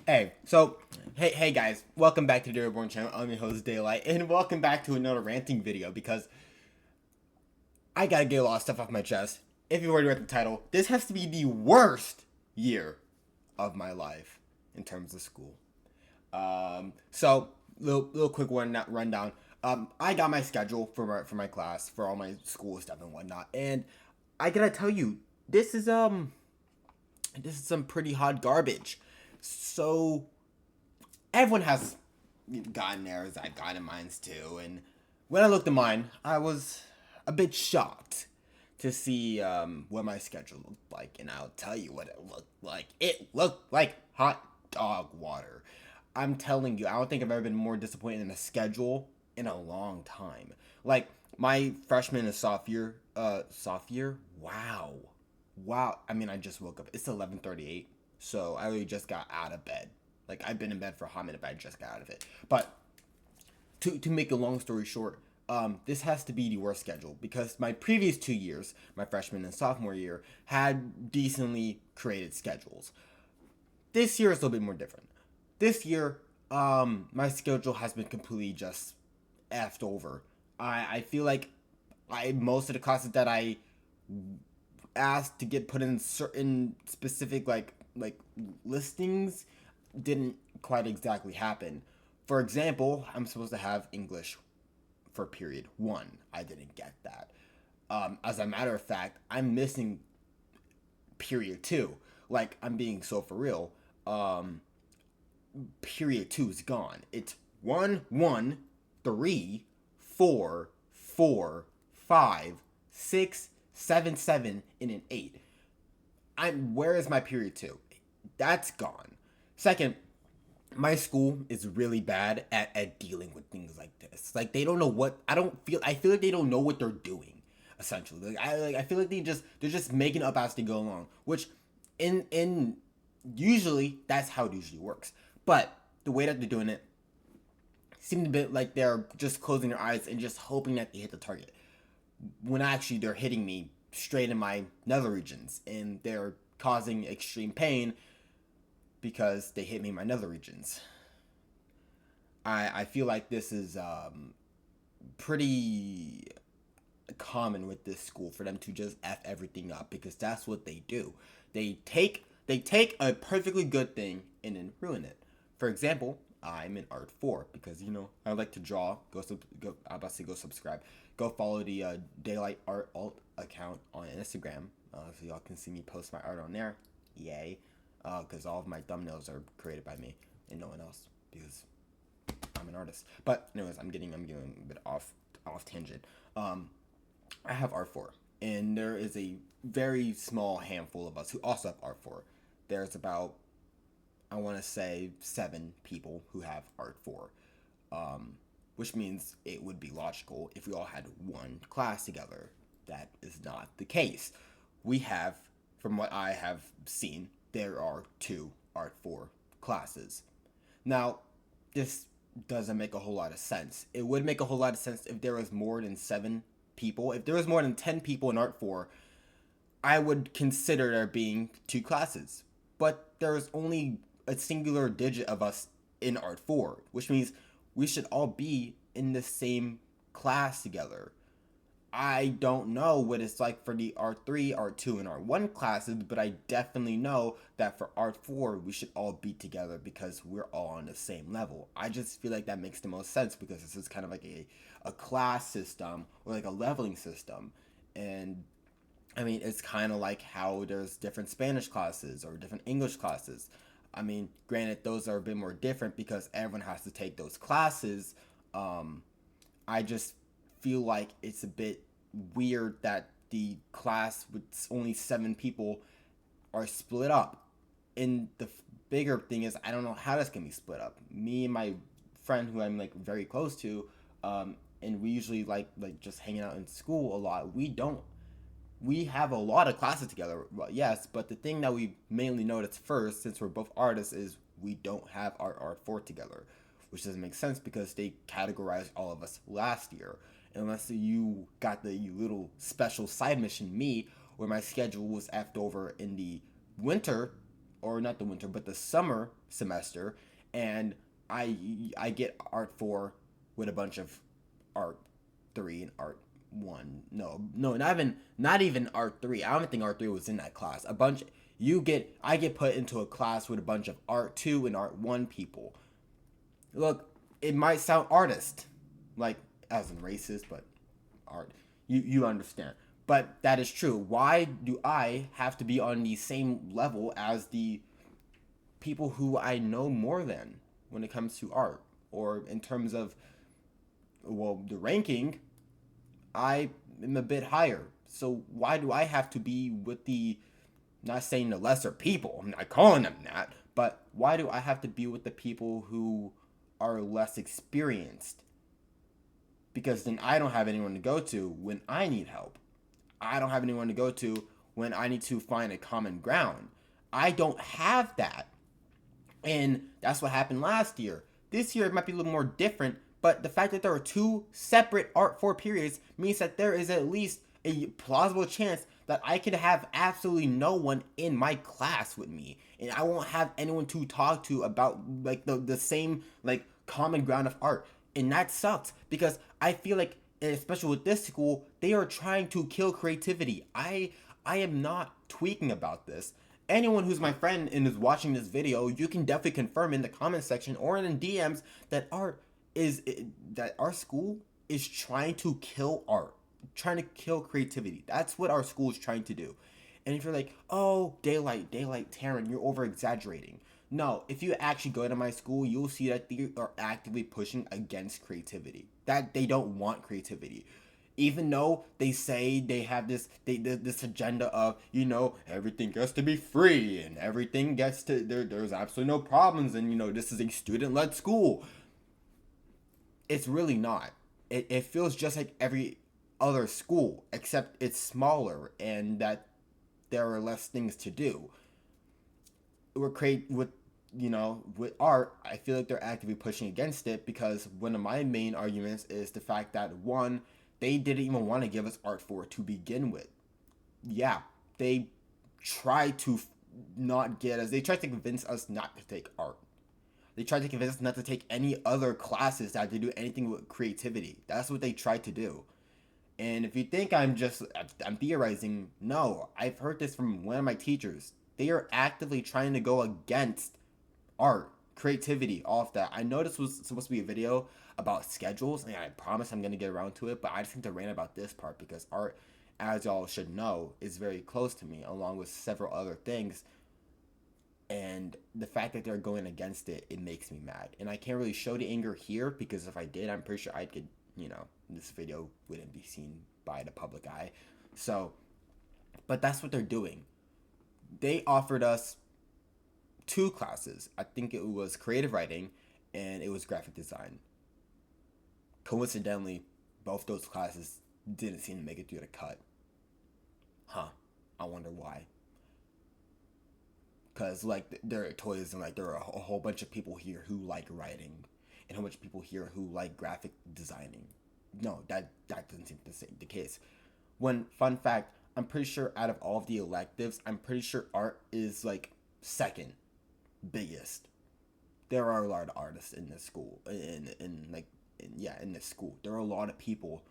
Hey guys, welcome back to the Reborn channel. I'm your host Daylight, and welcome back to another ranting video because I gotta get a lot of stuff off my chest. If you already read the title, this has to be the worst year of my life in terms of school. Little quick rundown. I got my schedule for my class for all my school stuff and whatnot, and I gotta tell you, this is some pretty hot garbage. So everyone has gotten theirs. I've gotten mine too. And when I looked at mine, I was a bit shocked to see what my schedule looked like. And I'll tell you what it looked like. It looked like hot dog water. I'm telling you, I don't think I've ever been more disappointed in a schedule in a long time. Like my freshman and sophomore, wow. I mean, I just woke up. It's 11:38, so I really just got out of bed. Like I've been in bed for a hot minute, but I just got out of it. But to make a long story short, this has to be the worst schedule because my previous 2 years, my freshman and sophomore year, had decently created schedules. This year is a little bit more different. This year, my schedule has been completely just effed over. I feel like I most of the classes that I asked to get put in certain specific like listings didn't quite exactly happen. For example, I'm supposed to have English for period one. I didn't get that. As a matter of fact, I'm missing period two. Like I'm being so for real. Period two is gone. It's 1, 1, 3, 4, 4, 5, 6, 7, 7, and an 8. Where is my period two? That's gone. Second, my school is really bad at dealing with things like this. Like they don't know what I feel like they don't know what they're doing. Essentially, I feel like they're just making up as they go along. Which, in usually that's how it usually works. But the way that they're doing it seemed a bit like they're just closing their eyes and just hoping that they hit the target. When actually they're hitting me straight in my nether regions and they're causing extreme pain because they hit me in my nether regions. I feel like this is pretty common with this school for them to just f everything up because that's what they do. They take a perfectly good thing and then ruin it. For example, I'm in art four because I like to draw. Go. I'm about to say go subscribe. Go follow the Daylight Art Alt account on Instagram so y'all can see me post my art on there. Yay! Because all of my thumbnails are created by me and no one else because I'm an artist. But anyways, I'm getting a bit off tangent. I have R4, and there is a very small handful of us who also have R4. There's about, I want to say, 7 people who have R4, which means it would be logical if we all had one class together. That is not the case. We have, from what I have seen, there are 2 R4 classes. Now, this doesn't make a whole lot of sense. It would make a whole lot of sense if there was more than 7 people. If there was more than 10 people in Art 4, I would consider there being 2 classes. But there's only a singular digit of us in Art 4, which means we should all be in the same class together. I don't know what it's like for the R3, R2, and R1 classes, but I definitely know that for R4, we should all be together because we're all on the same level. I just feel like that makes the most sense because this is kind of like a class system or like a leveling system. And I mean, it's kind of like how there's different Spanish classes or different English classes. I mean, granted, those are a bit more different because everyone has to take those classes. I just feel like it's a bit weird that the class with only 7 people are split up. And the bigger thing is, I don't know how that's gonna be split up. Me and my friend, who I'm like very close to, and we usually like just hanging out in school a lot. We don't. We have a lot of classes together, well, yes, but the thing that we mainly noticed first, since we're both artists, is we don't have our art four together, which doesn't make sense because they categorized all of us last year. Unless you got the little special side mission, me, where my schedule was effed over in the winter or not the winter, but the summer semester, and I get art 4 with a bunch of art 3 and art 1. No, not even art 3. I don't think art 3 was in that class. I get put into a class with a bunch of art 2 and art 1 people. Look, it might sound artist, like as in racist, but art. You understand. But that is true. Why do I have to be on the same level as the people who I know more than when it comes to art? Or in terms of, well, the ranking, I am a bit higher. So why do I have to be with the, not saying the lesser people, I'm not calling them that, but why do I have to be with the people who are less experienced? Because then I don't have anyone to go to when I need help. I don't have anyone to go to when I need to find a common ground. I don't have that. And that's what happened last year. This year it might be a little more different, but the fact that there are two separate art 4 periods means that there is at least a plausible chance that I could have absolutely no one in my class with me. And I won't have anyone to talk to about like the same like common ground of art. And that sucks because I feel like, especially with this school, they are trying to kill creativity. I am not tweaking about this. Anyone who's my friend and is watching this video, you can definitely confirm in the comment section or in DMs that our school is trying to kill art, trying to kill creativity. That's what our school is trying to do. And if you're like, oh, daylight, Taryn, you're over exaggerating. No, if you actually go to my school, you'll see that they are actively pushing against creativity. That they don't want creativity. Even though they say they have this agenda of, everything gets to be free and everything gets to there's absolutely no problems, and this is a student-led school. It's really not. It feels just like every other school, except it's smaller and that there are less things to do. With art, I feel like they're actively pushing against it because one of my main arguments is the fact that, one, they didn't even want to give us art 4 to begin with. Yeah, they tried to not get us. They tried to convince us not to take art. They tried to convince us not to take any other classes that had to do anything with creativity. That's what they tried to do. And if you think I'm theorizing, no, I've heard this from one of my teachers. They are actively trying to go against art, creativity, all of that. I know this was supposed to be a video about schedules, and I promise I'm going to get around to it, but I just need to rant about this part because art, as y'all should know, is very close to me, along with several other things. And the fact that they're going against it, it makes me mad. And I can't really show the anger here because if I did, I'm pretty sure I'd get, this video wouldn't be seen by the public eye. So, but that's what they're doing. They offered us 2 classes. I think it was creative writing and it was graphic design. Coincidentally, both those classes didn't seem to make it through the cut. I wonder why. Because, there are toys and, there are a whole bunch of people here who like writing and a whole bunch of people here who like graphic designing. No, that doesn't seem to be the case. Fun fact, I'm pretty sure out of all of the electives, I'm pretty sure art is, second biggest. There are a lot of artists in this school, in this school. There are a lot of people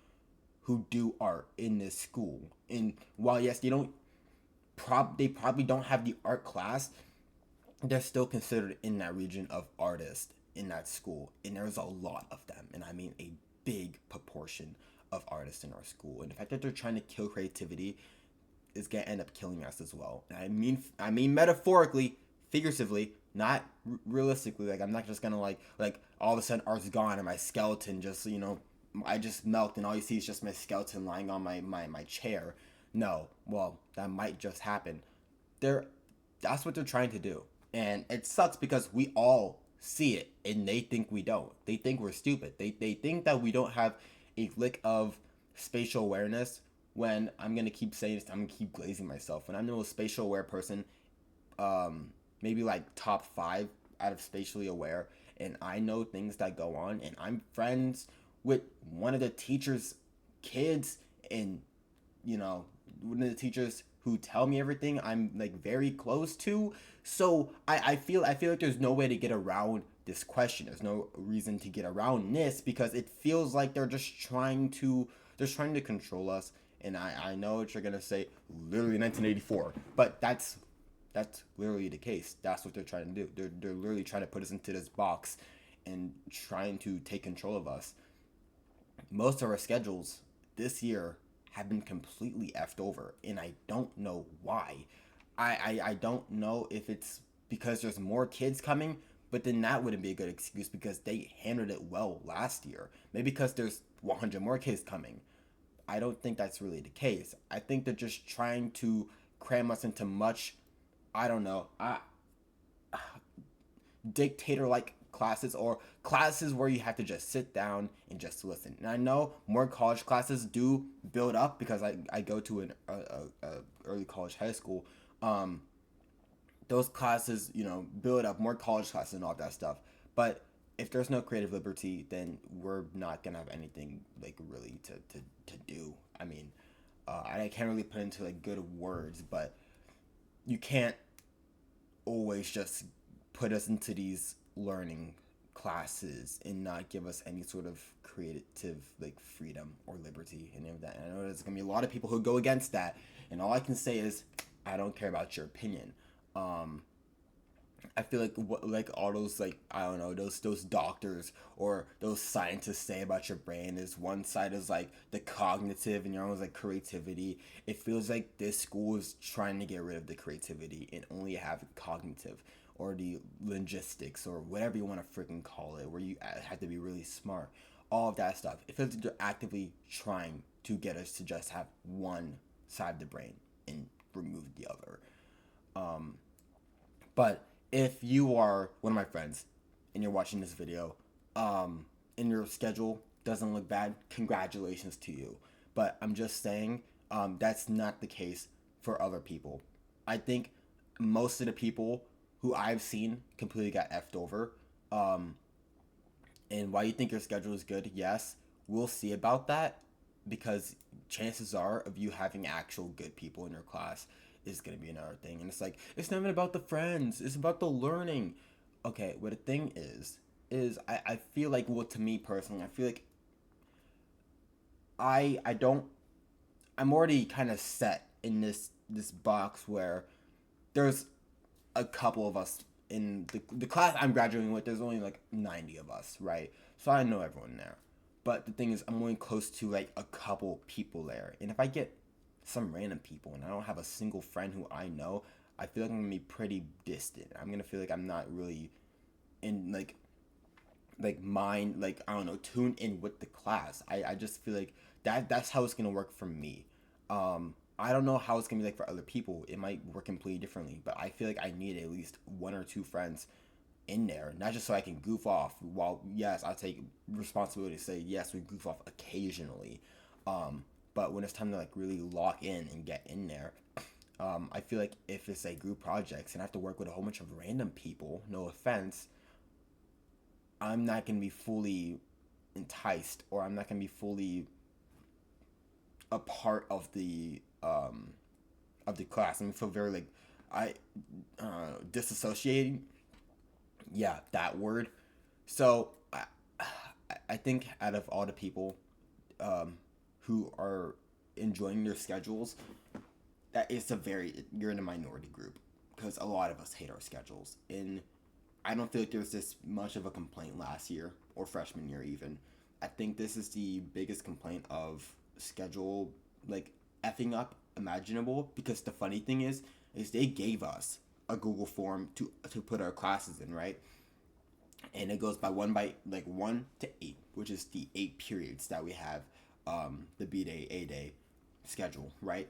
who do art in this school. And while, yes, they probably don't have the art class, they're still considered in that region of artists in that school. And there's a lot of them. And I mean a big proportion of artists in our school. And the fact that they're trying to kill creativity is going to end up killing us as well. And I mean metaphorically, figuratively, not realistically. I'm not just going to like all of a sudden art's gone and my skeleton just, I just melt and all you see is just my skeleton lying on my chair. No, well, that might just happen. That's what they're trying to do. And it sucks because we all see it and they think we don't. They think we're stupid. They think that we don't have a lick of spatial awareness when I'm going to keep saying this. I'm going to keep glazing myself. When I'm the most spatial aware person, maybe top 5 out of spatially aware, and I know things that go on, and I'm friends with one of the teacher's kids, and one of the teachers who tell me everything. I'm like very close to. So I feel like there's no way to get around this question. There's no reason to get around this because it feels like they're trying to control us. And I know what you're gonna say, literally 1984, but that's literally the case. That's what they're trying to do. They're literally trying to put us into this box and trying to take control of us. Most of our schedules this year have been completely effed over, and I don't know why. I don't know if it's because there's more kids coming, but then that wouldn't be a good excuse because they handled it well last year. Maybe because there's 100 more kids coming. I don't think that's really the case. I think they're just trying to cram us into much, I don't know, dictator like classes or classes where you have to just sit down and just listen. And I know more college classes do build up because I go to an early college high school. Um, those classes, build up more college classes and all that stuff. But if there's no creative liberty, then we're not gonna have anything like really to do. I mean, I can't really put into like good words, but you can't always just put us into these learning classes and not give us any sort of creative like freedom or liberty and any of that. And I know there's gonna be a lot of people who go against that, and all I can say is I don't care about your opinion. Um, I feel like like all those like I don't know those doctors or those scientists say about your brain is one side is like the cognitive and your own is like creativity. It feels like this school is trying to get rid of the creativity and only have cognitive or the logistics or whatever you want to freaking call it, where you have to be really smart. All of that stuff. It feels like they're actively trying to get us to just have one side of the brain and remove the other. Um, but if you are one of my friends and you're watching this video, and your schedule doesn't look bad, congratulations to you. But I'm just saying, that's not the case for other people. I think most of the people who I've seen completely got effed over. Um, and why you think your schedule is good, yes, we'll see about that because chances are of you having actual good people in your class is going to be another thing. And it's like, it's not even about the friends, it's about the learning. Okay, what the thing is I feel like, well, to me personally, I feel like I don't, I'm already kind of set in this box where there's a couple of us in the class I'm graduating with. There's only like 90 of us, right? So I know everyone there. But the thing is, I'm only close to like a couple people there. And if I get some random people and I don't have a single friend who I know, I feel like I'm gonna be pretty distant. I'm gonna feel like I'm not really in like mind, like I don't know, tuned in with the class. I just feel like that's how it's gonna work for me. I don't know how it's gonna be like for other people. It might work completely differently, but I feel like I need at least one or two friends in there, not just so I can goof off. While yes, I take responsibility to say yes, we goof off occasionally. But when it's time to like really lock in and get in there, I feel like if it's a group projects and I have to work with a whole bunch of random people, no offense, I'm not gonna be fully enticed or I'm not gonna be fully a part of the class. I'm gonna feel very like I disassociating. Yeah, that word. So I think out of all the people who are enjoying their schedules, that is a very you're in a minority group because a lot of us hate our schedules, and I don't feel like there was this much of a complaint last year or freshman year even. I think this is the biggest complaint of schedule like effing up imaginable because the funny thing is they gave us a Google form to put our classes in, right? And it goes by like 1 to 8, which is the 8 periods that we have, the B day, A day schedule, right?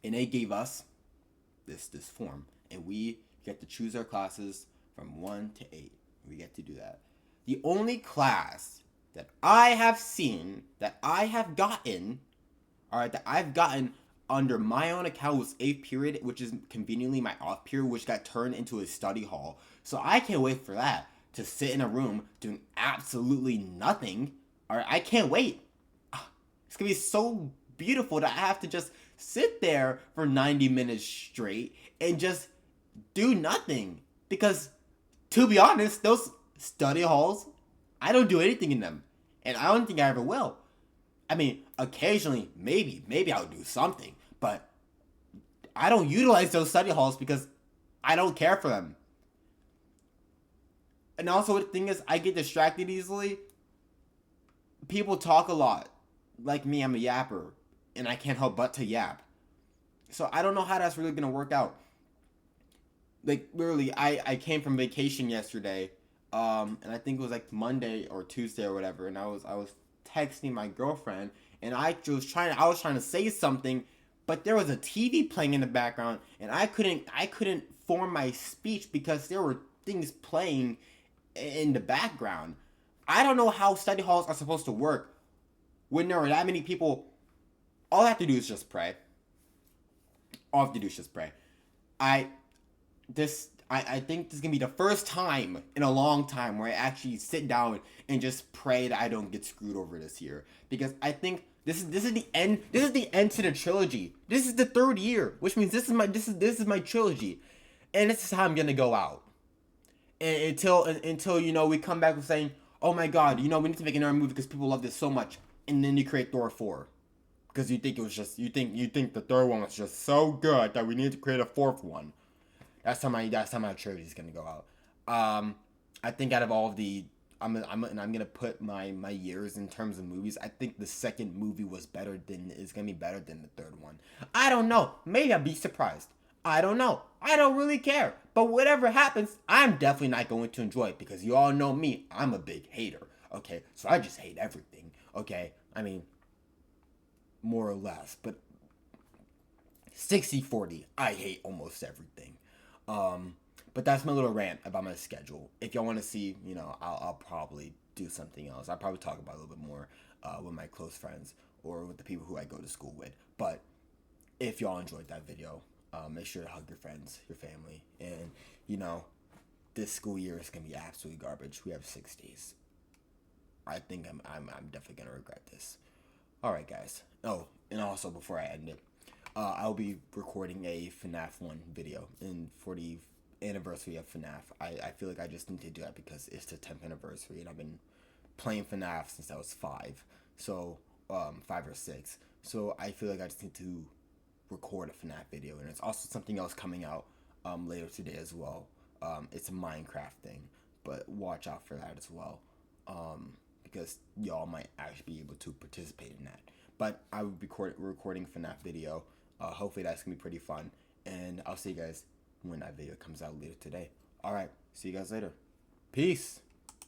And they gave us this form, and we get to choose our classes from 1 to 8. We get to do that. The only class that I have seen that I have gotten, all right, that I've gotten under my own account was 8th period, which is conveniently my off period, which got turned into a study hall. So I can't wait for that to sit in a room doing absolutely nothing. All right, I can't wait. It's gonna be so beautiful that I have to just sit there for 90 minutes straight and just do nothing. Because, to be honest, those study halls, I don't do anything in them. And I don't think I ever will. I mean, occasionally, maybe I'll do something. But I don't utilize those study halls because I don't care for them. And also, the thing is, I get distracted easily. People talk a lot. Like me, I'm a yapper. And I can't help but to yap. So I don't know how that's really going to work out. Like, literally, I came from vacation yesterday. And I think it was like Monday or Tuesday or whatever. And I was texting my girlfriend. And I was trying to say something. But there was a TV playing in the background. And I couldn't form my speech because there were things playing in the background. I don't know how study halls are supposed to work when there are that many people. All I have to do is just pray. All I have to do is just pray. I think this is gonna be the first time in a long time where I actually sit down and just pray that I don't get screwed over this year. Because I think this is the end. This is the end to the trilogy. This is the third year, which means this is my trilogy, and this is how I'm gonna go out. And until we come back with saying, oh my god, we need to make another movie because people love this so much, and then you create Thor 4 because you think it was just you think the third one was just so good that we need to create a fourth one. That's how my trilogy is gonna go out. I think out of all of the I'm gonna put my years in terms of movies. I think the second movie is gonna be better than the third one. I don't know. Maybe I'll be surprised. I don't know. I don't really care. But whatever happens, I'm definitely not going to enjoy it because you all know me. I'm a big hater. Okay, so I just hate everything. Okay, I mean, more or less, but 60-40. I hate almost everything. But that's my little rant about my schedule. If y'all want to see, I'll probably do something else. I'll probably talk about it a little bit more with my close friends or with the people who I go to school with. But if y'all enjoyed that video, make sure to hug your friends, your family, and this school year is gonna be absolutely garbage. We have 6 days. I think I'm definitely gonna regret this. All right, guys. Oh, and also before I end it, I'll be recording a FNAF 1 video for the anniversary of FNAF. I feel like I just need to do that because it's the 10th anniversary, and I've been playing FNAF since I was 5, so 5 or 6. So I feel like I just need to record a FNAF video, and it's also something else coming out later today as well. It's a Minecraft thing, but watch out for that as well, because y'all might actually be able to participate in that. But I will be recording a FNAF video. Hopefully that's gonna be pretty fun, and I'll see you guys when that video comes out later today. All right, see you guys later. Peace.